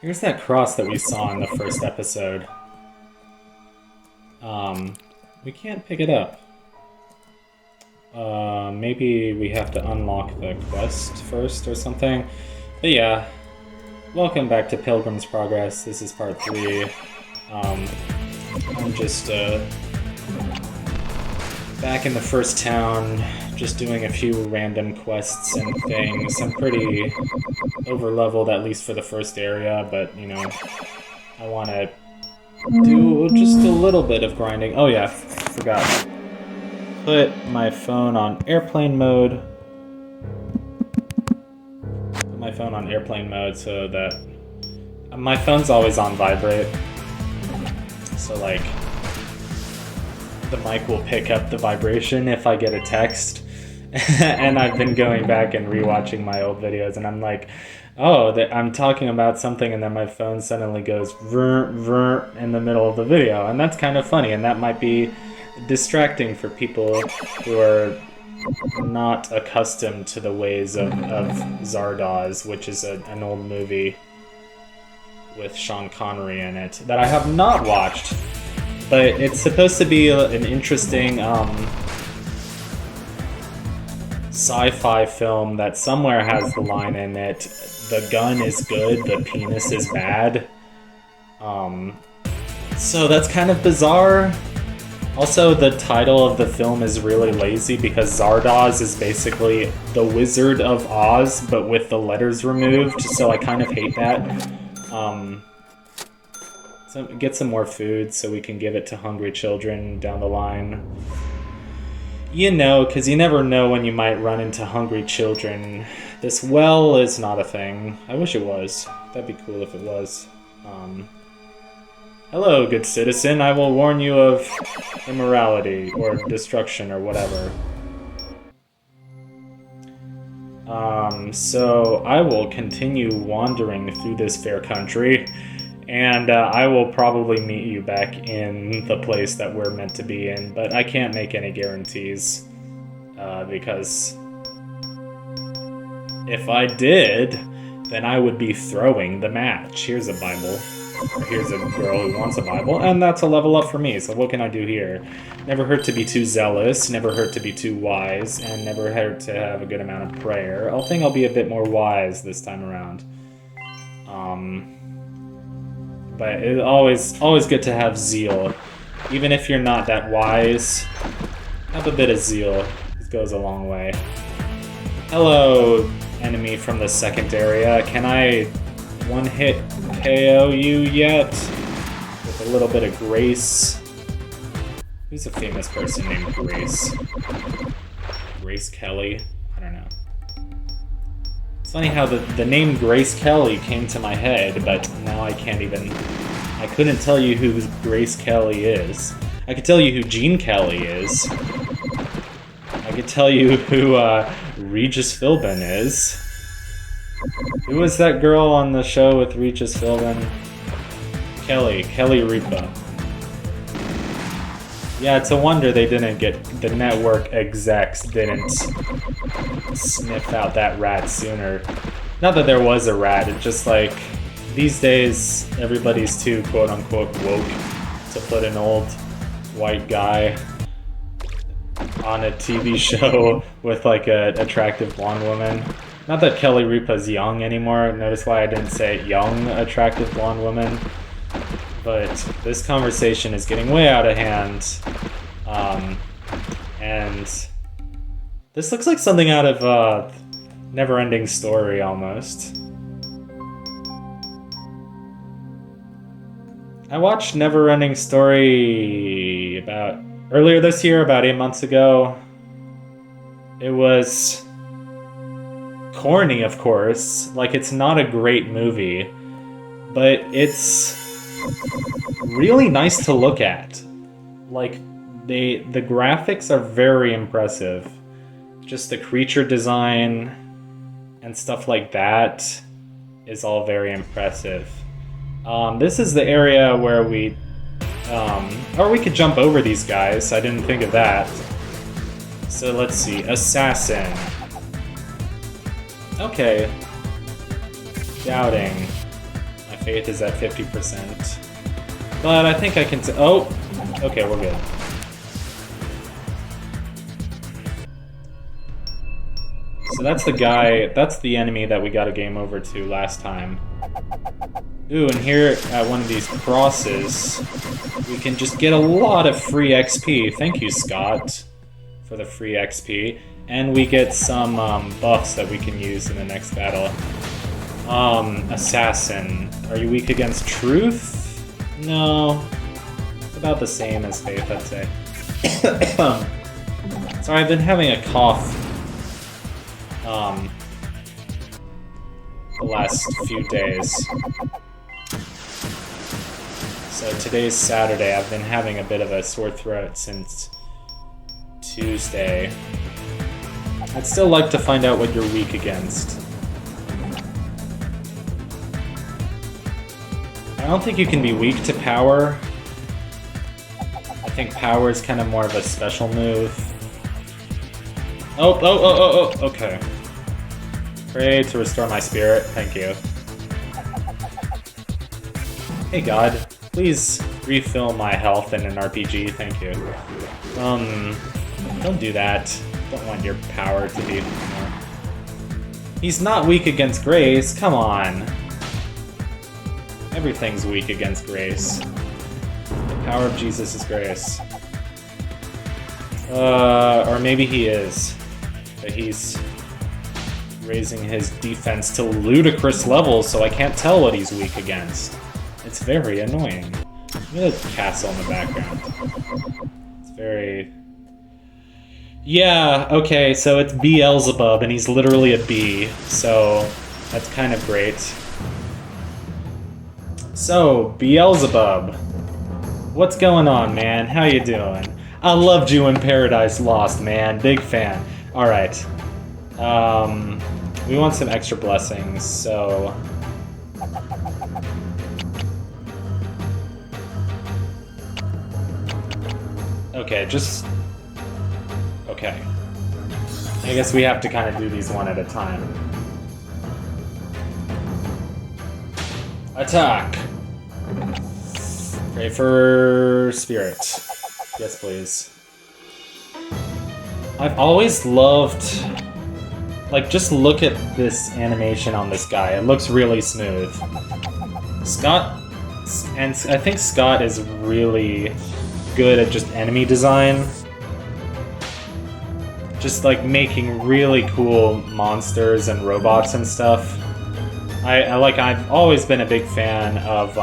Here's that cross that we saw in the first episode. We can't pick it up. Maybe we have to unlock the quest first or something. But yeah, welcome back to Pilgrim's Progress. This is part 3. I'm just back in the first town, just doing a few random quests and things. I'm pretty over-leveled, at least for the first area, but, you know, I want to do just a little bit of grinding. Oh yeah, forgot. Put my phone on airplane mode. Put my phone on airplane mode so that... my phone's always on vibrate. So, like, the mic will pick up the vibration if I get a text. And I've been going back and rewatching my old videos, and I'm like, oh, I'm talking about something, and then my phone suddenly goes vrr, vrr in the middle of the video, and that's kind of funny, and that might be distracting for people who are not accustomed to the ways of Zardoz, which is an old movie with Sean Connery in it that I have not watched, but it's supposed to be an interesting sci-fi film that somewhere has the line in it, the gun is good, the penis is bad. So that's kind of bizarre. Also, the title of the film is really lazy because Zardoz is basically the Wizard of Oz, but with the letters removed, so I kind of hate that. So get some more food so we can give it to hungry children down the line. You know, because you never know when you might run into hungry children. This well is not a thing. I wish it was. That'd be cool if it was. Hello, good citizen. I will warn you of immorality or destruction or whatever. So I will continue wandering through this fair country, and I will probably meet you back in the place that we're meant to be in, but I can't make any guarantees, because if I did, then I would be throwing the match. Here's a Bible. Here's a girl who wants a Bible, and that's a level up for me, so what can I do here? Never hurt to be too zealous, never hurt to be too wise, and never hurt to have a good amount of prayer. I think I'll be a bit more wise this time around. But it's always good to have zeal. Even if you're not that wise, have a bit of zeal. It goes a long way. Hello, enemy from the second area. Can I one-hit KO you yet? With a little bit of grace. Who's a famous person named Grace? Grace Kelly? I don't know. It's funny how the name Grace Kelly came to my head, but now I couldn't tell you who Grace Kelly is. I could tell you who Gene Kelly is. I could tell you who Regis Philbin is. Who was that girl on the show with Regis Philbin? Kelly Ripa. Yeah, it's a wonder they didn't the network execs didn't sniff out that rat sooner. Not that there was a rat, it's just like, these days, everybody's too quote-unquote woke to put an old white guy on a TV show with like an attractive blonde woman. Not that Kelly Ripa's young anymore, notice why I didn't say young, attractive blonde woman. But this conversation is getting way out of hand. And this looks like something out of Never-Ending Story, almost. I watched Never-Ending Story earlier this year, about 8 months ago. It was corny, of course. Like, it's not a great movie, but it's really nice to look at. Like, the graphics are very impressive. Just the creature design and stuff like that is all very impressive. This is the area where we could jump over these guys. I didn't think of that. So let's see, assassin. Okay. Doubting. My Faith is at 50%. But I think I can oh! Okay, we're good. So that's the guy, that's the enemy that we got a game over to last time. Ooh, and here at one of these crosses, we can just get a lot of free XP. Thank you, Scott, for the free XP. And we get some buffs that we can use in the next battle. Assassin. Are you weak against truth? No. It's about the same as Faith, I'd say. Sorry, I've been having a cough the last few days. So today's Saturday. I've been having a bit of a sore throat since Tuesday. I'd still like to find out what you're weak against. I don't think you can be weak to power. I think power is kind of more of a special move. Oh, okay. Pray to restore my spirit, thank you. Hey God, please refill my health in an RPG, thank you. Don't do that. Don't want your power to be more. He's not weak against grace, come on. Everything's weak against grace. The power of Jesus is grace. Or maybe he is. But he's raising his defense to ludicrous levels, so I can't tell what he's weak against. It's very annoying. Look at the castle in the background. It's very... Yeah, okay, so it's Beelzebub, and he's literally a bee, so that's kind of great. So, Beelzebub. What's going on, man? How you doing? I loved you in Paradise Lost, man. Big fan. Alright. We want some extra blessings, so... Okay, just... Okay. I guess we have to kind of do these one at a time. Attack! Pray for spirit. Yes, please. I've always loved... Like, just look at this animation on this guy. It looks really smooth. Scott... And I think Scott is really good at just enemy design. Just, like, making really cool monsters and robots and stuff. I've always been a big fan of,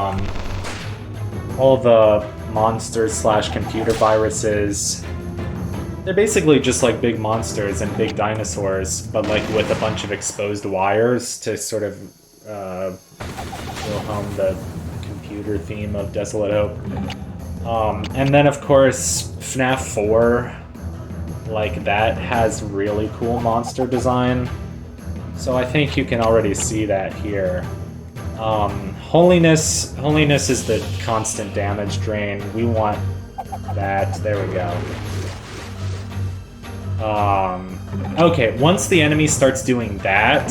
all the monsters/computer viruses. They're basically just like big monsters and big dinosaurs, but like with a bunch of exposed wires to sort of go home the computer theme of Desolate Hope. And then of course FNAF 4, like that has really cool monster design. So I think you can already see that here. Holiness is the constant damage drain. We want that. There we go. Okay, once the enemy starts doing that,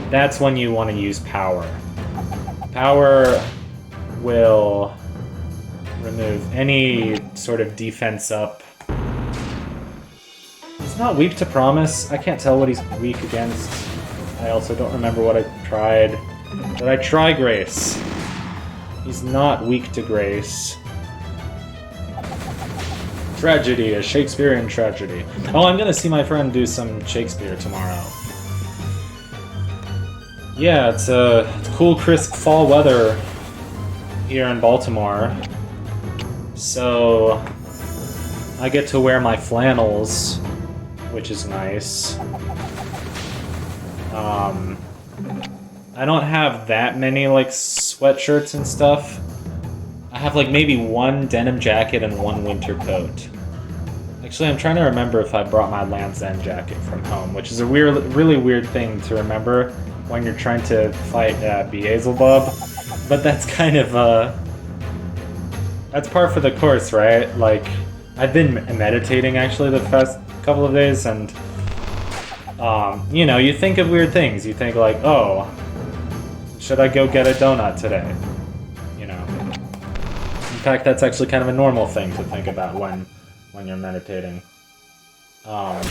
that's when you want to use power. Power will remove any sort of defense up. He's not weak to promise. I can't tell what he's weak against. I also don't remember what I tried. Did I try grace? He's not weak to grace. Tragedy, a Shakespearean tragedy. Oh, I'm gonna see my friend do some Shakespeare tomorrow. Yeah, it's cool, crisp fall weather here in Baltimore. So I get to wear my flannels, which is nice. I don't have that many, like, sweatshirts and stuff. I have, like, maybe one denim jacket and one winter coat. Actually, I'm trying to remember if I brought my Land's End jacket from home, which is a really weird thing to remember when you're trying to fight Beelzebub. But that's kind of, that's par for the course, right? Like, I've been meditating, actually, the past couple of days, and, you know, you think of weird things. You think, like, oh, Should I go get a donut today? You know. In fact, that's actually kind of a normal thing to think about when you're meditating. I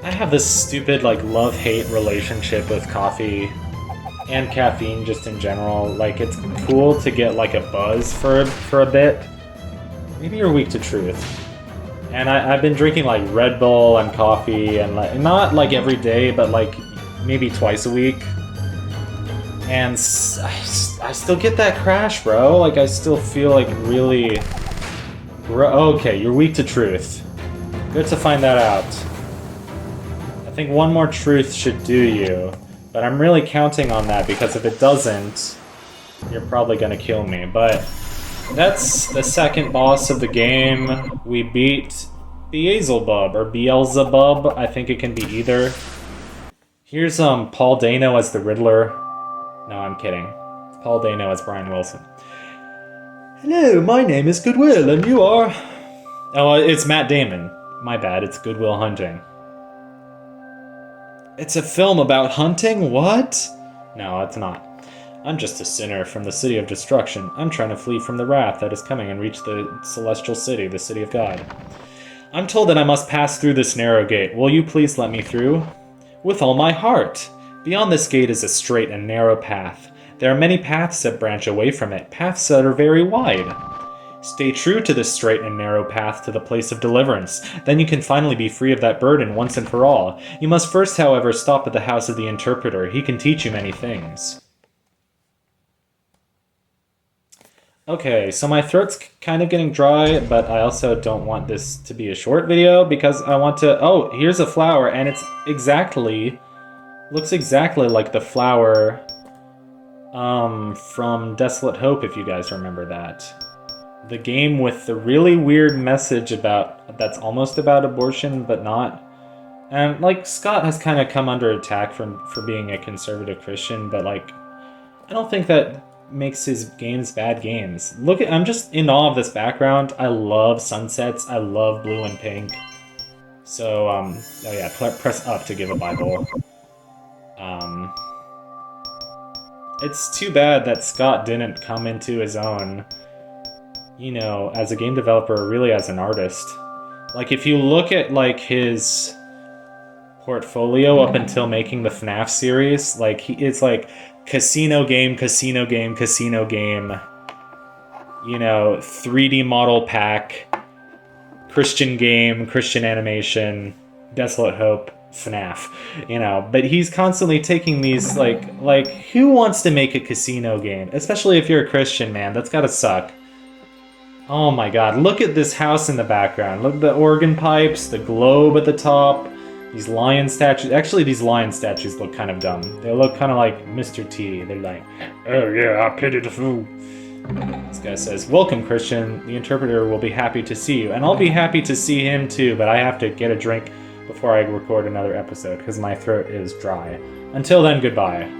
have this stupid, like, love-hate relationship with coffee and caffeine just in general. Like, it's cool to get, like, a buzz for a bit. Maybe you're weak to truth. And I've been drinking, like, Red Bull and coffee, and, like, not, like, every day, but, like, maybe twice a week. And I still get that crash, bro. Like, I still feel, like, really... Okay, you're weak to truth. Good to find that out. I think one more truth should do you, but I'm really counting on that, because if it doesn't, you're probably gonna kill me. But that's the second boss of the game. We beat Beelzebub, or Beelzebub, I think it can be either. Here's Paul Dano as the Riddler. No, I'm kidding. It's Paul Dano as Brian Wilson. Hello, my name is Goodwill, and you are... Oh, it's Matt Damon. My bad, it's Good Will Hunting. It's a film about hunting? What? No, it's not. I'm just a sinner from the city of destruction. I'm trying to flee from the wrath that is coming and reach the celestial city, the city of God. I'm told that I must pass through this narrow gate. Will you please let me through? With all my heart. Beyond this gate is a straight and narrow path. There are many paths that branch away from it, paths that are very wide. Stay true to this straight and narrow path to the place of deliverance. Then you can finally be free of that burden once and for all. You must first, however, stop at the house of the interpreter. He can teach you many things. Okay, so my throat's kind of getting dry, but I also don't want this to be a short video because I want to... Oh, here's a flower, and it's exactly... Looks exactly like the flower from Desolate Hope, if you guys remember that. The game with the really weird message about... That's almost about abortion, but not. And, like, Scott has kind of come under attack for being a conservative Christian, but, like, I don't think that makes his games bad games. Look at... I'm just in awe of this background. I love sunsets. I love blue and pink. So, oh yeah, press up to give a Bible. It's too bad that Scott didn't come into his own, you know, as a game developer, really as an artist. Like, if you look at, like, his portfolio up until making the FNAF series, like, it's like casino game, casino game, casino game, you know, 3D model pack, Christian game, Christian animation, Desolate Hope, FNAF, you know, but he's constantly taking these, like, who wants to make a casino game? Especially if you're a Christian, man, that's gotta suck. Oh my god, look at this house in the background. Look at the organ pipes, the globe at the top, these lion statues. Actually, these lion statues look kind of dumb. They look kind of like Mr. T. They're like, oh yeah, I pity the fool. This guy says, welcome, Christian. The interpreter will be happy to see you. And I'll be happy to see him too, but I have to get a drink before I record another episode, because my throat is dry. Until then, goodbye.